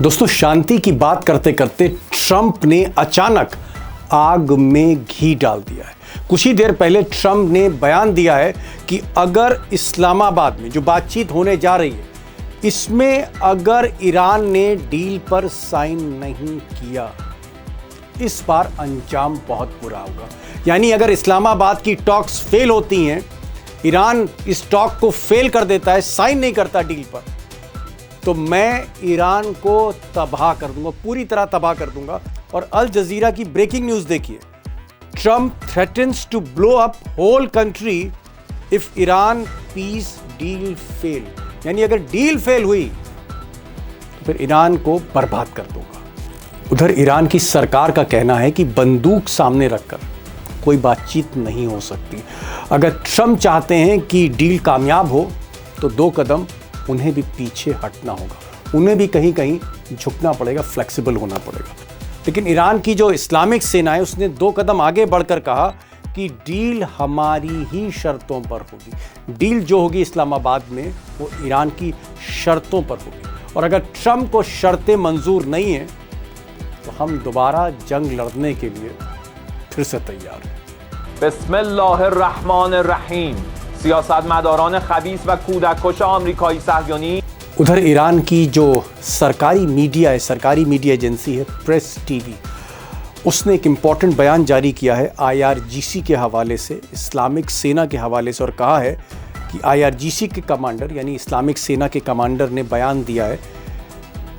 दोस्तों, शांति की बात करते करते ट्रंप ने अचानक आग में घी डाल दिया है। कुछ ही देर पहले ट्रंप ने बयान दिया है कि अगर इस्लामाबाद में जो बातचीत होने जा रही है, इसमें अगर ईरान ने डील पर साइन नहीं किया, इस बार अंजाम बहुत बुरा होगा। यानी अगर इस्लामाबाद की टॉक्स फेल होती हैं, ईरान इस टॉक को फेल कर देता है, साइन नहीं करता डील पर, तो मैं ईरान को तबाह कर दूंगा, पूरी तरह तबाह कर दूंगा। और अल जजीरा की ब्रेकिंग न्यूज़ देखिए, Trump threatens to blow up whole country if Iran peace deal fail. यानी अगर डील फेल हुई तो फिर ईरान को बर्बाद कर दूंगा। उधर ईरान की सरकार का कहना है कि बंदूक सामने रखकर कोई बातचीत नहीं हो सकती। अगर ट्रंप चाहते हैं कि डील कामयाब हो तो 2 कदम उन्हें भी पीछे हटना होगा, उन्हें भी कहीं कहीं झुकना पड़ेगा, फ्लेक्सिबल होना पड़ेगा। लेकिन ईरान की जो इस्लामिक सेना है, उसने 2 कदम आगे बढ़कर कहा कि डील हमारी ही शर्तों पर होगी। डील जो होगी इस्लामाबाद में, वो ईरान की शर्तों पर होगी। और अगर ट्रंप को शर्तें मंजूर नहीं हैं तो हम दोबारा जंग लड़ने के लिए फिर से तैयार हैं। बिस्मिल्लाहिर्रहमानिर्रहीम। सियासतमदारान खबीस व कूदककश अमेरिकाई सहयोनी। उधर ईरान की जो सरकारी मीडिया है, सरकारी मीडिया एजेंसी है प्रेस टीवी, उसने एक इम्पॉर्टेंट बयान जारी किया है IRGC के हवाले से, इस्लामिक सेना के हवाले से, और कहा है कि IRGC के कमांडर यानी इस्लामिक सेना के कमांडर ने बयान दिया है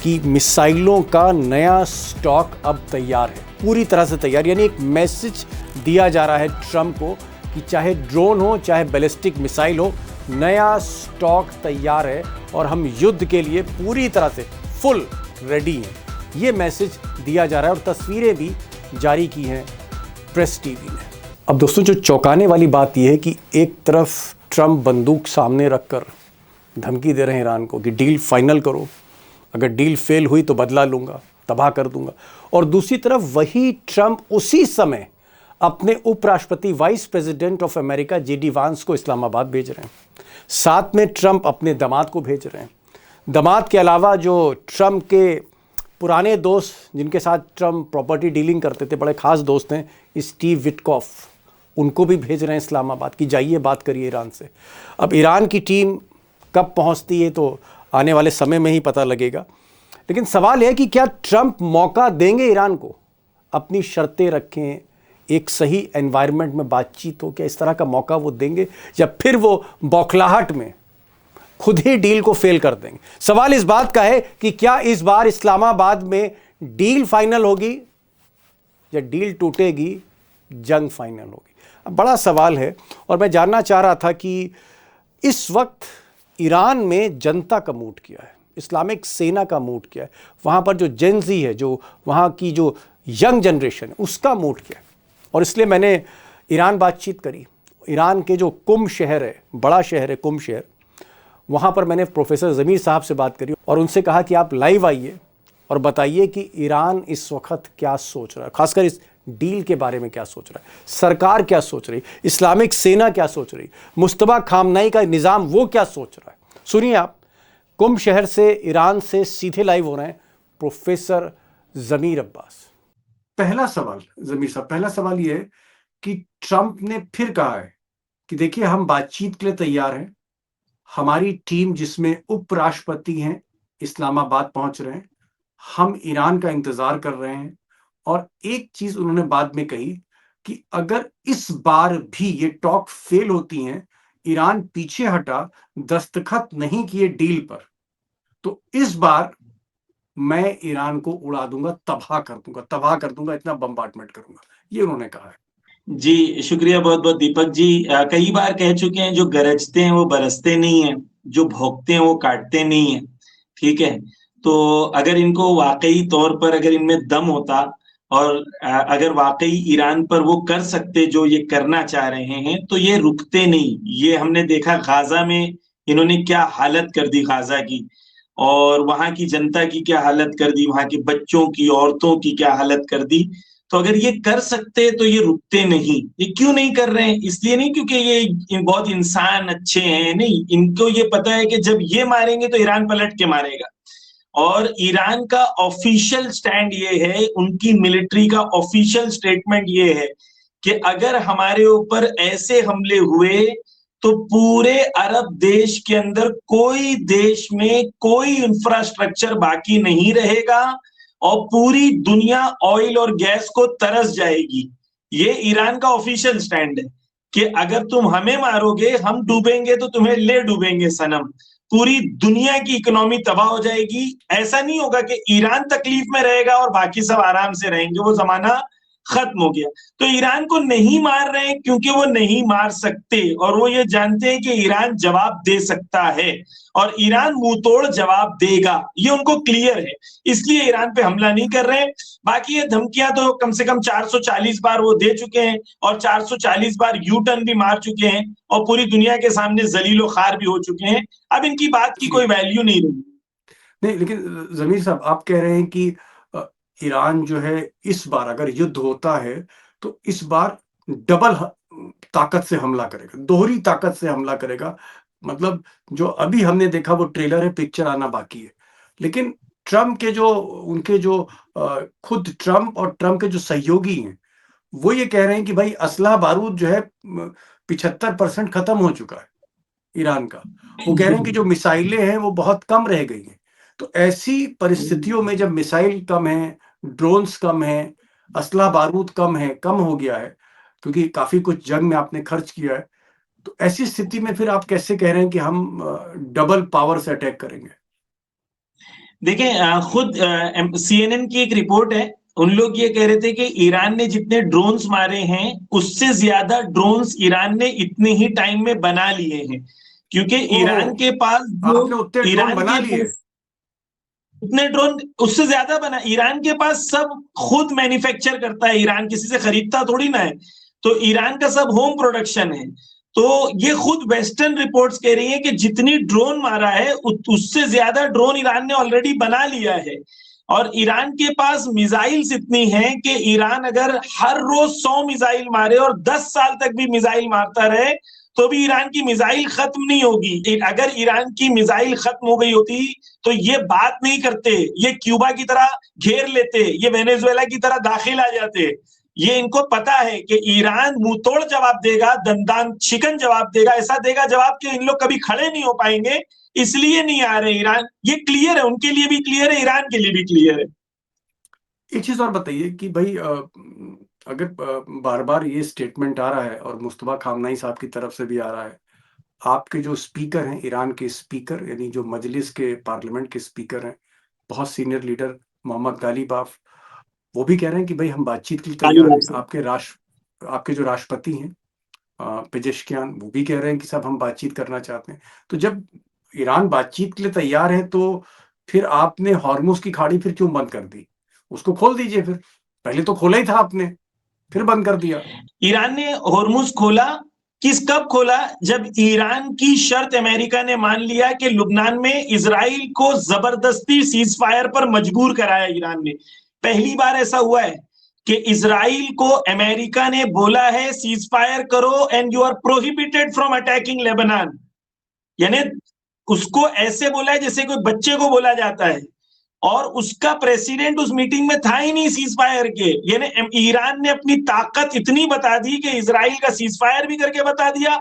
कि मिसाइलों का नया स्टॉक अब तैयार है, पूरी तरह से तैयार। यानी एक मैसेज दिया जा रहा है ट्रंप को कि चाहे ड्रोन हो, चाहे बैलिस्टिक मिसाइल हो, नया स्टॉक तैयार है और हम युद्ध के लिए पूरी तरह से फुल रेडी हैं। ये मैसेज दिया जा रहा है और तस्वीरें भी जारी की हैं प्रेस टीवी ने। अब दोस्तों, जो चौंकाने वाली बात यह है कि एक तरफ ट्रंप बंदूक सामने रखकर धमकी दे रहे हैं ईरान को कि डील फाइनल करो, अगर डील फेल हुई तो बदला लूँगा, तबाह कर दूंगा। और दूसरी तरफ वही ट्रंप उसी समय अपने उपराष्ट्रपति vice president of America JD वांस को इस्लामाबाद भेज रहे हैं। साथ में ट्रंप अपने दामाद को भेज रहे हैं। दामाद के अलावा जो ट्रंप के पुराने दोस्त, जिनके साथ ट्रंप प्रॉपर्टी डीलिंग करते थे, बड़े खास दोस्त हैं, स्टीव विटकॉफ, उनको भी भेज रहे हैं इस्लामाबाद कि जाइए बात करिए ईरान से। अब ईरान की टीम कब पहुंचती है तो आने वाले समय में ही पता लगेगा। लेकिन सवाल है कि क्या ट्रंप मौका देंगे ईरान को, अपनी शर्तें रखें, एक सही एनवायरनमेंट में बातचीत हो, क्या इस तरह का मौका वो देंगे, या फिर वो बौखलाहट में खुद ही डील को फेल कर देंगे। सवाल इस बात का है कि क्या इस बार इस्लामाबाद में डील फाइनल होगी या डील टूटेगी, जंग फाइनल होगी। अब बड़ा सवाल है और मैं जानना चाह रहा था कि इस वक्त ईरान में जनता का मूड क्या है, इस्लामिक सेना का मूड क्या है, वहाँ पर जो जेनजी है, जो वहाँ की जो यंग जनरेशन है, उसका मूड क्या है। और इसलिए मैंने ईरान बातचीत करी। ईरान के जो कुम शहर है, बड़ा शहर है कुम शहर, वहाँ पर मैंने प्रोफेसर ज़मीर साहब से बात करी और उनसे कहा कि आप लाइव आइए और बताइए कि ईरान इस वक्त क्या सोच रहा है, खासकर इस डील के बारे में क्या सोच रहा है, सरकार क्या सोच रही, इस्लामिक सेना क्या सोच रही, मुस्तबा खामनाई का निज़ाम वो क्या सोच रहा है। सुनिए आप, कुम शहर से, ईरान से सीधे लाइव हो रहे हैं प्रोफेसर ज़मीर अब्बास। पहला सवाल ज़मीर साहब, पहला सवाल ये है कि ट्रंप ने फिर कहा है कि देखिए हम बातचीत के लिए तैयार हैं, हमारी टीम जिसमें उपराष्ट्रपति हैं इस्लामाबाद पहुंच रहे हैं, हम ईरान का इंतजार कर रहे हैं। और एक चीज उन्होंने बाद में कही कि अगर इस बार भी ये टॉक फेल होती हैं, ईरान पीछे हटा, दस्तखत नहीं किए डील पर, तो इस बार मैं ईरान को उड़ा दूंगा, तबाह कर दूंगा, इतना बम्बार्डमेंट करूंगा, ये उन्होंने कहा है। जी शुक्रिया बहुत बहुत दीपक जी। कई बार कह चुके हैं, जो गरजते हैं वो बरसते नहीं हैं, जो भौंकते हैं वो काटते नहीं हैं। ठीक है, तो अगर इनको वाकई तौर पर अगर इनमें दम होता और अगर वाकई ईरान पर वो कर सकते जो ये करना चाह रहे हैं, तो ये रुकते नहीं। ये हमने देखा गाजा में इन्होंने क्या हालत कर दी गाजा की, और वहां की जनता की क्या हालत कर दी, वहां के बच्चों की, औरतों की क्या हालत कर दी। तो अगर ये कर सकते तो ये रुकते नहीं। ये क्यों नहीं कर रहे हैं? इसलिए नहीं क्योंकि ये बहुत इंसान अच्छे हैं, नहीं, इनको ये पता है कि जब ये मारेंगे तो ईरान पलट के मारेगा। और ईरान का ऑफिशियल स्टैंड ये है, उनकी मिलिट्री का ऑफिशियल स्टेटमेंट ये है कि अगर हमारे ऊपर ऐसे हमले हुए तो पूरे अरब देश के अंदर कोई देश में कोई इंफ्रास्ट्रक्चर बाकी नहीं रहेगा और पूरी दुनिया ऑयल और गैस को तरस जाएगी। ये ईरान का ऑफिशियल स्टैंड है कि अगर तुम हमें मारोगे, हम डूबेंगे तो तुम्हें ले डूबेंगे सनम। पूरी दुनिया की इकोनॉमी तबाह हो जाएगी। ऐसा नहीं होगा कि ईरान तकलीफ में रहेगा और बाकी सब आराम से रहेंगे, वो जमाना खत्म हो गया। तो ईरान को नहीं मार रहे हैं क्योंकि वो नहीं मार सकते और वो ये जानते हैं कि ईरान जवाब दे सकता है और ईरान मुंह तोड़ जवाब देगा, ये उनको क्लियर है, इसलिए ईरान पे हमला नहीं कर रहे हैं। बाकी ये धमकियां तो कम से कम 440 बार वो दे चुके हैं और 440 बार यू टर्न भी मार चुके हैं और पूरी दुनिया के सामने जलीलो खार भी हो चुके हैं। अब इनकी बात की कोई वैल्यू नहीं रही। नहीं, लेकिन जमीर साहब आप कह रहे हैं कि ईरान जो है इस बार अगर युद्ध होता है तो इस बार डबल ताकत से हमला करेगा, दोहरी ताकत से हमला करेगा। मतलब जो अभी हमने देखा वो ट्रेलर है, पिक्चर आना बाकी है। लेकिन ट्रम्प के जो उनके जो खुद ट्रम्प और ट्रम्प के जो सहयोगी हैं वो ये कह रहे हैं कि भाई असला बारूद जो है 75% खत्म हो चुका है ईरान का। वो कह रहे हैं कि जो मिसाइलें हैं वो बहुत कम रह गई हैं। तो ऐसी परिस्थितियों में जब मिसाइल कम है, ड्रोन्स कम है, असला बारूद कम है, कम हो गया है, क्योंकि काफी कुछ जंग में आपने खर्च किया है, तो ऐसी स्थिति में फिर आप कैसे कह रहे हैं कि हम डबल पावर से अटैक करेंगे? देखें, खुद CNN की एक रिपोर्ट है, उन लोग ये कह रहे थे कि ईरान ने जितने ड्रोन्स मारे हैं उससे ज्यादा ड्रोन्स ईरान ने इतने ही टाइम में बना लिए हैं, क्योंकि ईरान के पास आपने उतने ड्रोन ईरान बना के लिए? उतने ड्रोन उससे ज्यादा बना। ईरान के पास सब खुद मैन्युफैक्चर करता है, ईरान किसी से खरीदता थोड़ी ना है, तो ईरान का सब होम प्रोडक्शन है। तो ये खुद वेस्टर्न रिपोर्ट्स कह रही हैं कि जितनी ड्रोन मारा है उससे ज्यादा ड्रोन ईरान ने ऑलरेडी बना लिया है और ईरान के पास मिसाइल्स इतनी हैं कि ईरान अगर हर रोज 100 मिसाइल मारे और 10 साल तक भी मिसाइल मारता रहे तो भी ईरान की मिसाइल खत्म नहीं होगी। अगर ईरान की मिसाइल खत्म हो गई होती तो ये बात नहीं करते, ये क्यूबा की तरह घेर लेते, ये वेनेजुएला की तरह दाखिल आ जाते। ये इनको पता है कि ईरान मुंह तोड़ जवाब देगा, दंदान चिकन जवाब देगा, ऐसा देगा जवाब कि इन लोग कभी खड़े नहीं हो पाएंगे, इसलिए नहीं आ रहे ईरान। ये क्लियर है, उनके लिए भी क्लियर है, ईरान के लिए भी क्लियर है। एक चीज और बताइए कि भाई अगर बार बार ये स्टेटमेंट आ रहा है और मुस्तफा खामनाई साहब की तरफ से भी आ रहा है, आपके जो स्पीकर हैं, ईरान के स्पीकर यानी जो मजलिस के पार्लियामेंट के स्पीकर हैं, बहुत सीनियर लीडर मोहम्मद गालिबाफ, वो भी कह रहे हैं कि भाई हम बातचीत के लिए तैयार हैं। आपके जो राष्ट्रपति हैं पेजेश्कियान, वो भी कह रहे हैं कि साहब हम बातचीत करना चाहते हैं। तो जब ईरान बातचीत के लिए तैयार है तो फिर आपने हॉर्मुज की खाड़ी फिर क्यों बंद कर दी? उसको खोल दीजिए फिर। पहले तो खोला ही था आपने, फिर बंद कर दिया। ईरान ने हॉर्मुज खोला, कब खोला? जब ईरान की शर्त अमेरिका ने मान लिया कि लुबनान में इजराइल को जबरदस्ती सीज फायर पर मजबूर कराया ईरान ने। पहली बार ऐसा हुआ है कि इजराइल को अमेरिका ने बोला है सीज फायर करो and you are prohibited from attacking Lebanon. यानी उसको ऐसे बोला है जैसे कोई बच्चे को बोला जाता है और उसका प्रेसिडेंट उस मीटिंग में था ही नहीं सीज फायर के। यानी ईरान ने अपनी ताकत इतनी बता दी कि इजराइल का सीज फायर भी करके बता दिया।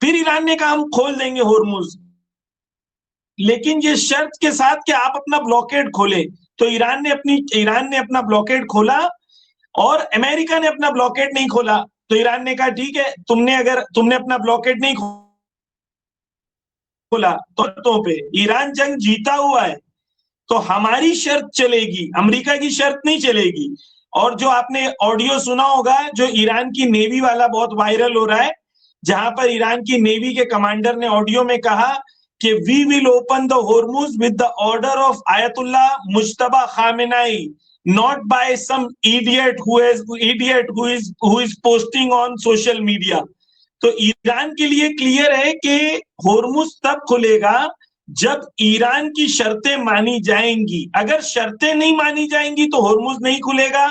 फिर ईरान ने कहा हम खोल देंगे हॉर्मुज, लेकिन ये शर्त के साथ कि आप अपना ब्लॉकेड खोलें। तो ईरान ने अपना ब्लॉकेड खोला और अमेरिका ने अपना ब्लॉकेड नहीं खोला। तो ईरान ने कहा ठीक है, तुमने अपना ब्लॉकेड नहीं खोला तो पे ईरान जंग जीता हुआ है तो हमारी शर्त चलेगी, अमेरिका की शर्त नहीं चलेगी। और जो आपने ऑडियो सुना होगा जो ईरान की नेवी वाला बहुत वायरल हो रहा है, जहां पर ईरान की नेवी के कमांडर ने ऑडियो में कहा कि we will open the Hormuz with the order of Ayatollah Mojtaba Khamenei, not by some idiot who is posting on social media. तो ईरान के लिए क्लियर है कि हॉर्मुज तब खुलेगा जब ईरान की शर्तें मानी जाएंगी। अगर शर्तें नहीं मानी जाएंगी तो हॉर्मुज नहीं खुलेगा।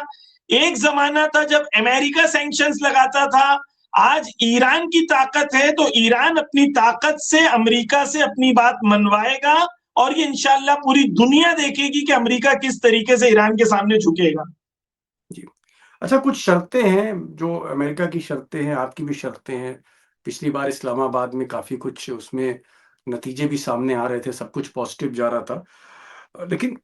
एक जमाना था जब अमेरिका सैंक्शंस लगाता था, आज ईरान की ताकत है तो ईरान अपनी ताकत से अमेरिका से अपनी बात मनवाएगा और ये इंशाल्लाह पूरी दुनिया देखेगी कि अमेरिका किस तरीके से ईरान के सामने झुकेगा। जी। अच्छा, कुछ शर्तें हैं जो अमेरिका की शर्तें हैं, आपकी भी शर्तें हैं। पिछली बार इस्लामाबाद में काफ़ी कुछ उसमें नतीजे भी सामने आ रहे थे, सब कुछ पॉज़िटिव जा रहा था। लेकिन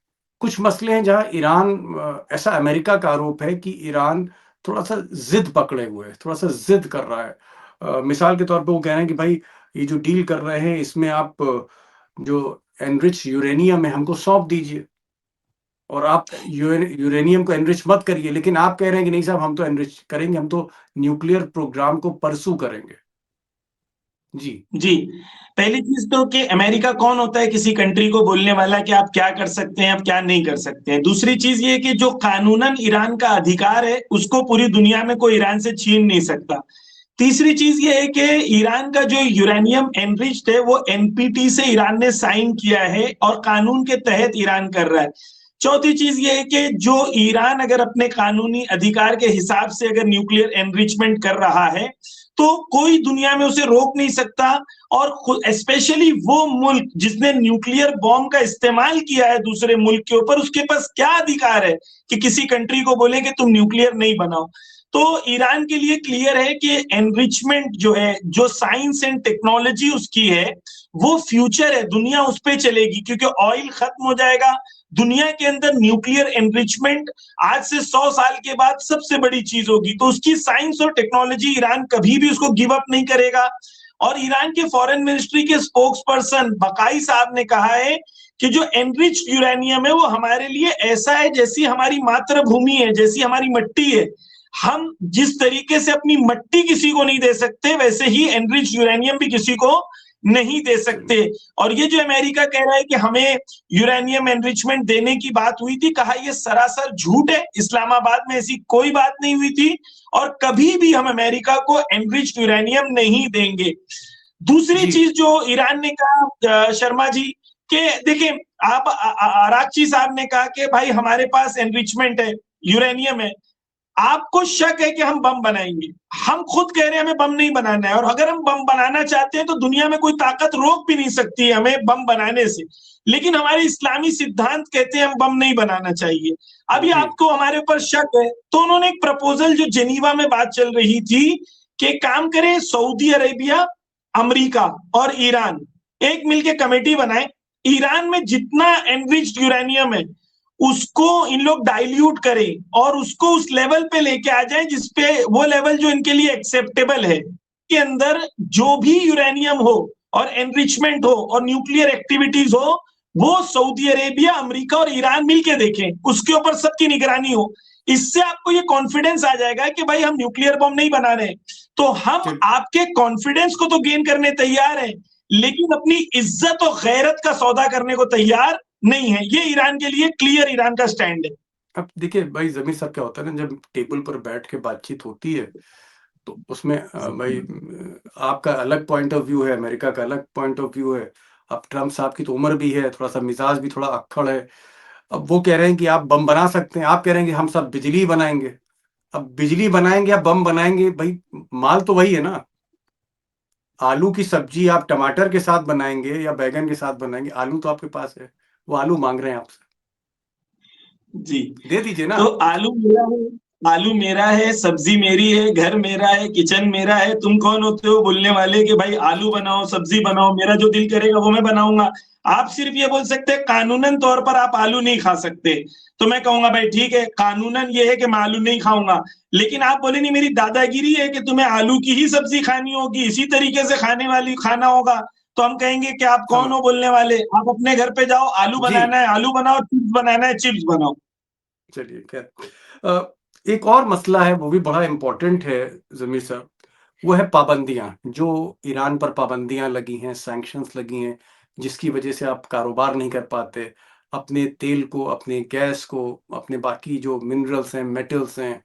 कुछ मसले हैं जहाँ ईरान ऐसा अमेरिका का आरोप है कि ईरान थोड़ा-सा ज़िद पकड़े हुए है, थोड़ा-सा ज़िद कर रहा है। मिसाल के तौर पे वो कह रहे हैं कि भाई ये जो डील कर रहे हैं इसमें आप जो एनरिच यूरेनियम है हमको सौंप दीजिए। और आप यूरेनियम को एनरिच मत करिए, लेकिन आप कह रहे हैं कि नहीं साहब हम तो एनरिच करेंगे, हम तो न्यूक्लियर प्रोग्राम को परस्यू करेंगे। जी। जी, पहली चीज़ तो कि अमेरिका कौन होता है किसी कंट्री को बोलने वाला कि आप क्या कर सकते हैं, आप क्या नहीं कर सकते हैं। दूसरी चीज़ ये है कि जो कानूनन ईरान का अधिकार है, उसको पूरी दुनिया में कोई ईरान से छीन नहीं सकता। तीसरी चीज़ ये है कि ईरान का जो यूरेनियम एनरिच्ड है, वो एनपीटी से ईरान ने साइन किया है और कानून के तहत ईरान कर रहा है। चौथी चीज़ ये है कि जो ईरान अगर अपने कानूनी अधिकार के हिसाब से अगर न्यूक्लियर एनरिचमेंट कर रहा है, तो कोई दुनिया में उसे रोक नहीं सकता। और स्पेशली वो मुल्क जिसने न्यूक्लियर बॉम्ब का इस्तेमाल किया है दूसरे मुल्क के ऊपर, उसके पास क्या अधिकार है कि किसी कंट्री को बोले कि तुम न्यूक्लियर नहीं बनाओ। तो ईरान के लिए क्लियर है कि एनरिचमेंट जो है, जो साइंस एंड टेक्नोलॉजी उसकी है, वो फ्यूचर है, दुनिया उस पे चलेगी क्योंकि ऑयल खत्म हो जाएगा। दुनिया के अंदर न्यूक्लियर एनरिचमेंट आज से 100 साल के बाद सबसे बड़ी चीज होगी। तो उसकी साइंस और टेक्नोलॉजी ईरान कभी भी उसको गिव अप नहीं करेगा। और ईरान के फॉरेन मिनिस्ट्री के स्पोक्स पर्सन बकाई साहब ने कहा है कि जो एनरिच्ड यूरेनियम है वो हमारे लिए ऐसा है जैसी हमारी मातृभूमि है, जैसी हमारी मट्टी है। हम जिस तरीके से अपनी मट्टी किसी को नहीं दे सकते, वैसे ही एनरिच्ड यूरेनियम भी किसी को नहीं दे सकते। और ये जो अमेरिका कह रहा है कि हमें यूरेनियम एनरिचमेंट देने की बात हुई थी, कहा ये सरासर झूठ है। इस्लामाबाद में ऐसी कोई बात नहीं हुई थी और कभी भी हम अमेरिका को एनरिच्ड यूरेनियम नहीं देंगे। दूसरी चीज जो ईरान ने कहा शर्मा जी, कि देखिए आप आरागची साहब ने कहा कि भाई हमारे पास एनरिचमेंट है, यूरेनियम है, आपको शक है कि हम बम बनाएंगे। हम खुद कह रहे हैं हमें बम नहीं बनाना है, और अगर हम बम बनाना चाहते हैं तो दुनिया में कोई ताकत रोक भी नहीं सकती है हमें बम बनाने से। लेकिन हमारे इस्लामी सिद्धांत कहते हैं हम बम नहीं बनाना चाहिए। अभी आपको हमारे ऊपर शक है, तो उन्होंने एक प्रपोजल जो जेनीवा में बात चल रही थी कि काम करें सऊदी अरेबिया, अमेरिका और ईरान एक मिलके कमेटी बनाए, ईरान में जितना एनरिच्ड यूरेनियम है उसको इन लोग डाइल्यूट करें और उसको उस लेवल पे लेके आ जाए जिसपे वो लेवल जो इनके लिए एक्सेप्टेबल है, के अंदर जो भी यूरेनियम हो और एनरिचमेंट हो और न्यूक्लियर एक्टिविटीज हो, वो सऊदी अरेबिया, अमेरिका और ईरान मिलके देखें, उसके ऊपर सबकी निगरानी हो। इससे आपको ये कॉन्फिडेंस आ जाएगा कि भाई हम न्यूक्लियर बम नहीं बना रहे। तो हम आपके कॉन्फिडेंस को तो गेन करने तैयार हैं, लेकिन अपनी इज्जत और गैरत का सौदा करने को तैयार नहीं है। ये ईरान के लिए क्लियर ईरान का स्टैंड है। अब देखिए भाई ज़मीर साहब, क्या होता है ना, जब टेबल पर बैठ के बातचीत होती है तो उसमें भाई आपका अलग पॉइंट ऑफ व्यू है, अमेरिका का अलग पॉइंट ऑफ व्यू है। अब ट्रम्प साहब की तो उम्र भी है, थोड़ा-सा मिजाज भी थोड़ा अक्खड़ है। अब वो कह रहे हैं कि आप बम बना सकते हैं, आप कह रहे हैं कि हम सब बिजली बनाएँगे। अब बिजली बनाएँगे या बम बनाएँगे, भाई माल तो वही है ना। आलू की सब्जी आप टमाटर के साथ बनाएँगे या बैंगन के साथ बनाएँगे, आलू तो आपके पास है। वो आलू माँग रहे हैं आपसे। जी, दे दीजिए ना। तो आलू मेरा है, आलू मेरा है, सब्जी मेरी है, घर मेरा है, किचन मेरा है। तुम कौन होते हो बोलने वाले कि भाई आलू बनाओ, सब्जी बनाओ, मेरा जो दिल करेगा वो मैं बनाऊंगा। आप सिर्फ ये बोल सकते हैं कानूनन तौर पर आप आलू नहीं खा सकते, तो मैं कहूंगा भाई ठीक है, कानूनन ये है कि मैं आलू नहीं खाऊंगा। लेकिन आप बोले नहीं मेरी दादागिरी है कि तुम्हें आलू की ही सब्जी खानी होगी, इसी तरीके से खाना होगा, तो हम कहेंगे कि आप कौन हो बोलने वाले। आप अपने घर पे जाओ, आलू जी। बनाना है आलू बनाओ, चिप्स बनाना है चिप्स बनाओ। चलिए खैर, एक और मसला है, वो भी बड़ा इम्पोर्टेंट है ज़मीर साहब, वो है पाबंदियाँ। जो ईरान पर पाबंदियाँ लगी हैं, सैंक्शंस लगी हैं, जिसकी वजह से आप कारोबार नहीं कर पाते। अपने तेल को, अपने गैस को, अपने बाकी जो मिनरल्स हैं, मेटल्स हैं,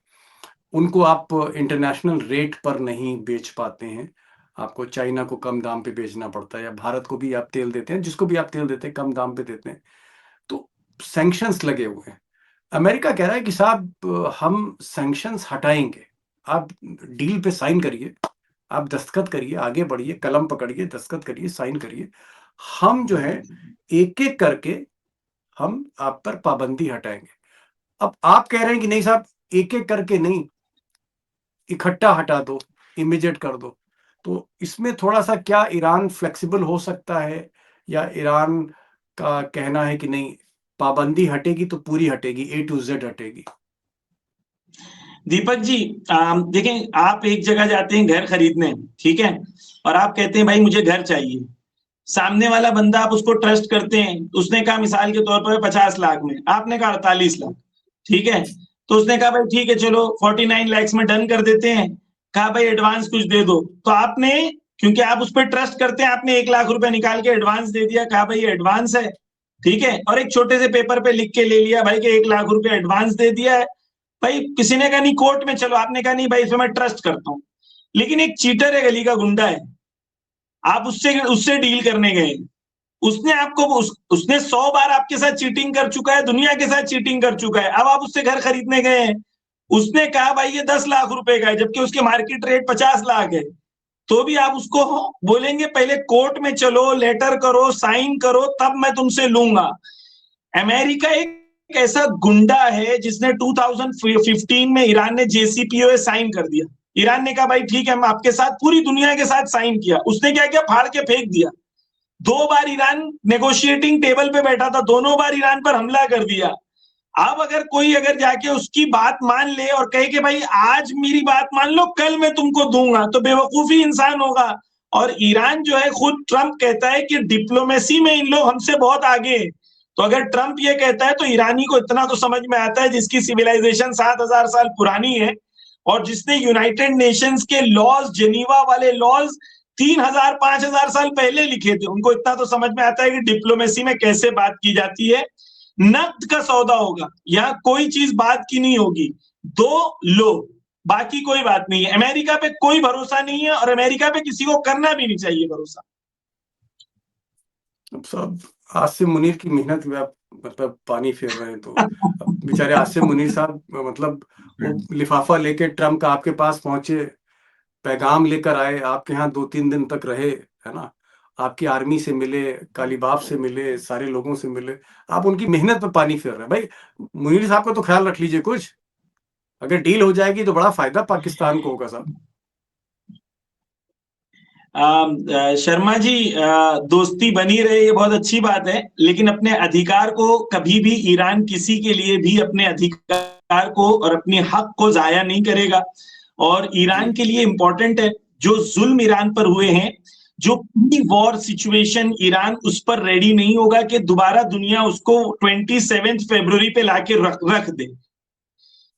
उनको आप इंटरनेशनल रेट पर नहीं बेच पाते हैं। आपको चाइना को कम दाम पे बेचना पड़ता है, या भारत को भी आप तेल देते हैं, जिसको भी आप तेल देते हैं कम दाम पे देते हैं। तो सैंक्शंस लगे हुए हैं। अमेरिका कह रहा है कि साहब हम सैंक्शंस हटाएँगे, आप डील पे साइन करिए, आप दस्तखत करिए, आगे बढ़िए, कलम पकड़िए, दस्तखत करिए, साइन करिए, हम जो है एक एक करके हम आप पर पाबंदी हटाएंगे। अब आप कह रहे हैं कि नहीं साहब, एक एक करके नहीं, इकट्ठा हटा दो, इमीडिएट कर दो। तो इसमें थोड़ा-सा क्या ईरान फ्लेक्सिबल हो सकता है, या ईरान का कहना है कि नहीं, पाबंदी हटेगी तो पूरी हटेगी, ए टू ज़ेड हटेगी? दीपक जी, देखें, आप एक जगह जाते हैं घर खरीदने, ठीक है? और आप कहते हैं भाई मुझे घर चाहिए। सामने वाला बंदा, आप उसको ट्रस्ट करते हैं, उसने कहा मिसाल के तौर पर 50 लाख में, आपने कहा 48 लाख, ठीक है? तो उसने कहा भाई ठीक है चलो 49 लाख में डन कर देते हैं। कहा भाई एडवांस कुछ दे दो, तो आपने, क्योंकि आप उस पर ट्रस्ट करते हैं, आपने 1 लाख रुपए निकाल के एडवांस दे दिया, कहा भाई एडवांस है, ठीक है? और एक छोटे से पेपर पे लिख के ले लिया भाई कि 1 लाख रुपए एडवांस दे दिया है। भाई किसी ने कहा नहीं कोर्ट में चलो, आपने कहा नहीं भाई इसमें मैं ट्रस्ट करता हूं। लेकिन एक चीटर है, गली का गुंडा है, आप उससे उससे डील करने गए, उसने आपको उसने 100 बार आपके साथ चीटिंग कर चुका है, दुनिया के साथ चीटिंग कर चुका है, अब आप उससे घर खरीदने गए हैं, उसने कहा भाई ये 10 लाख रुपए का है, जबकि उसके मार्केट रेट 50 लाख है, तो भी आप उसको बोलेंगे पहले कोर्ट में चलो, लेटर करो, साइन करो, तब मैं तुमसे लूंगा। अमेरिका एक ऐसा गुंडा है जिसने 2015 में ईरान ने JCPOA साइन कर दिया। ईरान ने कहा भाई ठीक है, हम आपके साथ, पूरी दुनिया के साथ साइन किया, उसने क्या किया, फाड़ के फेंक दिया। 2 बार ईरान नेगोशिएटिंग टेबल पे बैठा था, दोनों बार ईरान पर हमला कर दिया। अब अगर कोई अगर जाके उसकी बात मान ले और कहे कि भाई आज मेरी बात मान लो, कल मैं तुमको दूंगा, तो बेवकूफी इंसान होगा। और ईरान जो है, खुद ट्रंप कहता है कि डिप्लोमेसी में इन लोग हमसे बहुत आगे हैं। तो अगर ट्रंप ये कहता है तो ईरानी को इतना तो समझ में आता है, जिसकी सिविलाइजेशन 7000 साल पुरानी है, और जिसने यूनाइटेड नेशंस के लॉज, जेनीवा वाले लॉज 3000 5000 साल पहले लिखे थे, उनको इतना तो समझ में आता है कि डिप्लोमेसी में कैसे बात की जाती है। नकद का सौदा होगा, यहाँ कोई चीज बात की नहीं होगी, दो लो, बाकी कोई बात नहीं है। अमेरिका पे कोई भरोसा नहीं है, और अमेरिका पे किसी को करना भी नहीं चाहिए भरोसा। अब साहब, आसिम मुनीर की मेहनत में आप मतलब पानी फेर रहे हैं। तो अब बेचारे आसिम मुनीर साहब, मतलब वो लिफाफा लेके ट्रम्प का आपके पास पहुंचे, पैगाम लेकर आए, आपके यहाँ 2-3 दिन तक रहे, है ना? आपकी आर्मी से मिले, कालीबाफ से मिले, सारे लोगों से मिले। आप उनकी मेहनत पे पानी फेर रहे हैं। भाई मुनीर साहब का तो ख्याल रख लीजिए कुछ। अगर डील हो जाएगी तो बड़ा फायदा पाकिस्तान को होगा साहब। शर्मा जी, दोस्ती बनी रहे ये बहुत अच्छी बात है, लेकिन अपने अधिकार को कभी भी ईरान किसी के लिए भी अपने अधिकार को और अपने हक को जाया नहीं करेगा। और ईरान के लिए इंपॉर्टेंट है, जो जुल्म ईरान पर हुए हैं, जो प्री वॉर सिचुएशन, ईरान उस पर रेडी नहीं होगा कि दोबारा दुनिया उसको 27 फरवरी पे लाके रख दे।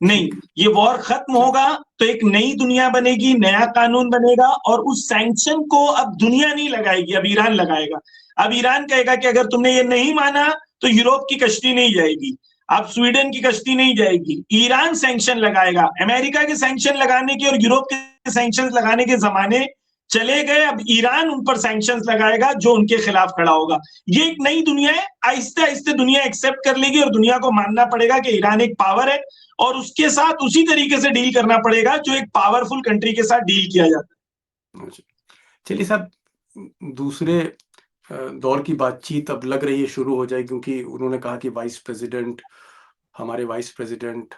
नहीं, ये वॉर खत्म होगा तो एक नई दुनिया बनेगी, नया कानून बनेगा, और उस सैंक्शन को अब दुनिया नहीं लगाएगी, अब ईरान लगाएगा। अब ईरान कहेगा कि अगर तुमने ये नहीं माना तो यूरोप की कश्ती नहीं जाएगी, अब स्वीडन की कश्ती नहीं जाएगी, ईरान सैंक्शन लगाएगा। अमेरिका के सैंक्शन लगाने के और यूरोप के सैंक्शन लगाने के जमाने चले गए, अब ईरान उन पर सैंक्शन लगाएगा जो उनके खिलाफ खड़ा होगा। ये एक नई दुनिया है, आहिस्ते आहिस्ते दुनिया एक्सेप्ट कर लेगी, और दुनिया को मानना पड़ेगा कि ईरान एक पावर है, और उसके साथ उसी तरीके से डील करना पड़ेगा जो एक पावरफुल कंट्री के साथ डील किया जाता है। चलिए साहब, दूसरे दौर की बातचीत अब लग रही है शुरू हो जाए, क्योंकि उन्होंने कहा कि हमारे वाइस प्रेसिडेंट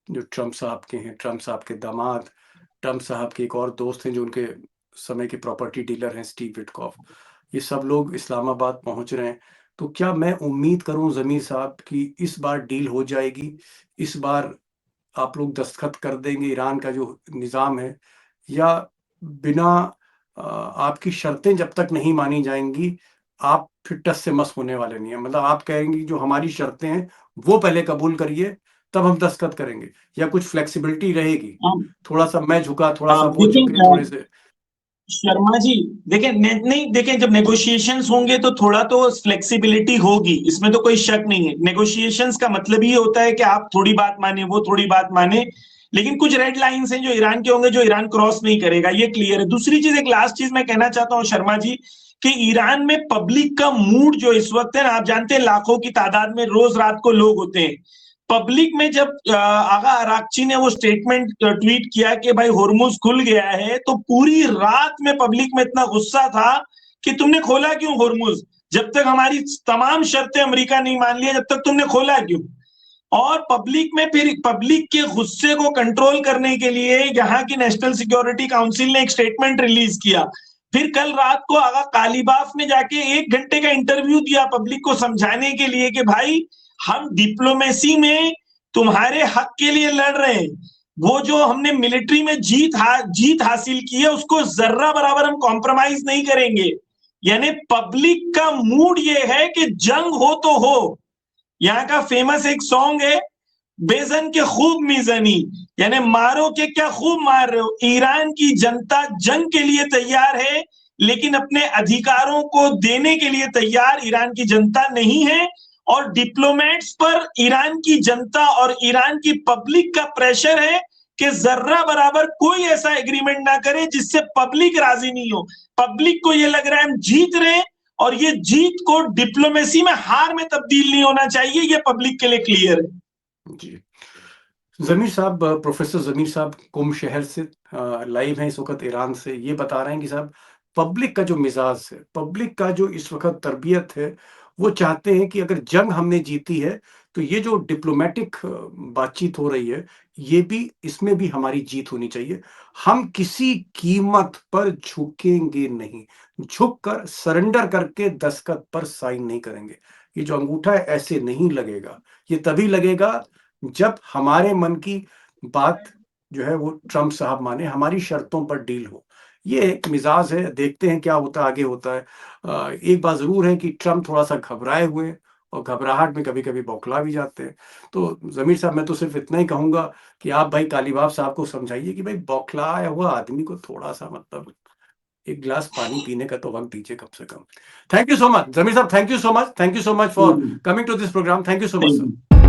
जो ट्रंप साहब के हैं, ट्रंप साहब के दामाद, ट्रंप साहब के एक और दोस्त हैं जो उनके समय के प्रॉपर्टी डीलर हैं, स्टीव विटकॉफ, ये सब लोग इस्लामाबाद पहुंच रहे हैं। तो क्या मैं उम्मीद करूं ज़मीर साहब कि इस बार डील हो जाएगी, इस बार आप लोग दस्तखत कर देंगे ईरान का जो निज़ाम है, या बिना आपकी शर्तें जब तक नहीं मानी जाएंगी आप फिर टस से मस होने वाले नहीं है? मतलब आप कहेंगे जो हमारी शर्तें हैं वो पहले कबूल करिए, तब हम दस्तखत करेंगे, या कुछ फ्लेक्सिबिलिटी रहेगी? थोड़ा सा मैं झुका, थोड़ा सा वो झुके, थोड़े से। शर्मा जी, देखें, नहीं देखें, जब नेगोशिएशंस होंगे तो थोड़ा तो फ्लेक्सिबिलिटी होगी, इसमें तो कोई शक नहीं है। नेगोशिएशंस का मतलब ही होता है कि आप थोड़ी बात माने, वो थोड़ी बात माने, लेकिन कुछ रेड लाइंस हैं जो ईरान के होंगे, जो ईरान क्रॉस नहीं करेगा, ये क्लियर है। दूसरी चीज, एक लास्ट चीज मैं कहना चाहता हूं शर्मा जी, कि ईरान में पब्लिक का मूड जो इस वक्त है ना, आप जानते हैं लाखों की तादाद में रोज रात को लोग होते हैं पब्लिक में। जब आगा अराक्ची ने वो स्टेटमेंट ट्वीट किया कि भाई होर्मुज खुल गया है, तो पूरी रात में पब्लिक में इतना गुस्सा था कि तुमने खोला क्यों होर्मुज, जब तक हमारी तमाम शर्तें अमेरिका नहीं मान लिया, जब तक तुमने खोला क्यों। और पब्लिक में फिर पब्लिक के गुस्से को कंट्रोल करने के लिए यहाँ की नेशनल सिक्योरिटी काउंसिल ने एक स्टेटमेंट रिलीज किया। फिर कल रात को आगा कालीबाफ ने जाके 1 घंटे का इंटरव्यू दिया पब्लिक को समझाने के लिए कि भाई हम डिप्लोमेसी में तुम्हारे हक के लिए लड़ रहे हैं, वो जो हमने मिलिट्री में जीत हासिल की है उसको जर्रा बराबर हम कॉम्प्रोमाइज नहीं करेंगे। यानी पब्लिक का मूड ये है कि जंग हो तो हो। यहाँ का फेमस एक सॉन्ग है, बेजन के खूब मीजनी, यानी मारो के क्या खूब मार रहे हो। ईरान की जनता जंग के लिए तैयार है, लेकिन अपने अधिकारों को देने के लिए तैयार ईरान की जनता नहीं है। और डिप्लोमेट्स पर ईरान की जनता और ईरान की पब्लिक का प्रेशर है कि जर्रा बराबर कोई ऐसा एग्रीमेंट ना करे जिससे पब्लिक राजी नहीं हो। पब्लिक को ये लग रहा है हम जीत रहे हैं और ये जीत को डिप्लोमेसी में हार में तब्दील नहीं होना चाहिए, ये पब्लिक के लिए क्लियर है। जी, जमीर साहब, प्रोफेसर जमीर साहब कुम शहर से लाइव हैं इस वक्त ईरान से। ये बता रहे हैं कि साहब पब्लिक का जो मिजाज है, पब्लिक का जो इस वक्त तरबियत है, वो चाहते हैं कि अगर जंग हमने जीती है तो ये जो डिप्लोमेटिक बातचीत हो रही है, ये भी, इसमें भी हमारी जीत होनी चाहिए। हम किसी कीमत पर झुकेंगे नहीं, झुककर सरेंडर करके दस्तखत पर साइन नहीं करेंगे। ये जो अंगूठा है ऐसे नहीं लगेगा, ये तभी लगेगा जब हमारे मन की बात जो है वो ट्रंप साहब माने, हमारी शर्तों पर डील हो। ये एक मिजाज है, देखते हैं क्या होता है, आगे होता है। एक बात जरूर है कि ट्रंप थोड़ा सा घबराए हुए हैं और घबराहट में कभी कभी बौखला भी जाते हैं। तो जमीर साहब, मैं तो सिर्फ इतना ही कहूंगा कि आप भाई कालीबाफ साहब को समझाइए कि भाई बौखलाया हुआ आदमी को थोड़ा सा मतलब एक गिलास पानी पीने का तो वक्त दीजिए कम से कम। Thank you so much Zameer sahab, thank you so much, thank you so much for coming to this programme. Thank you so much sir.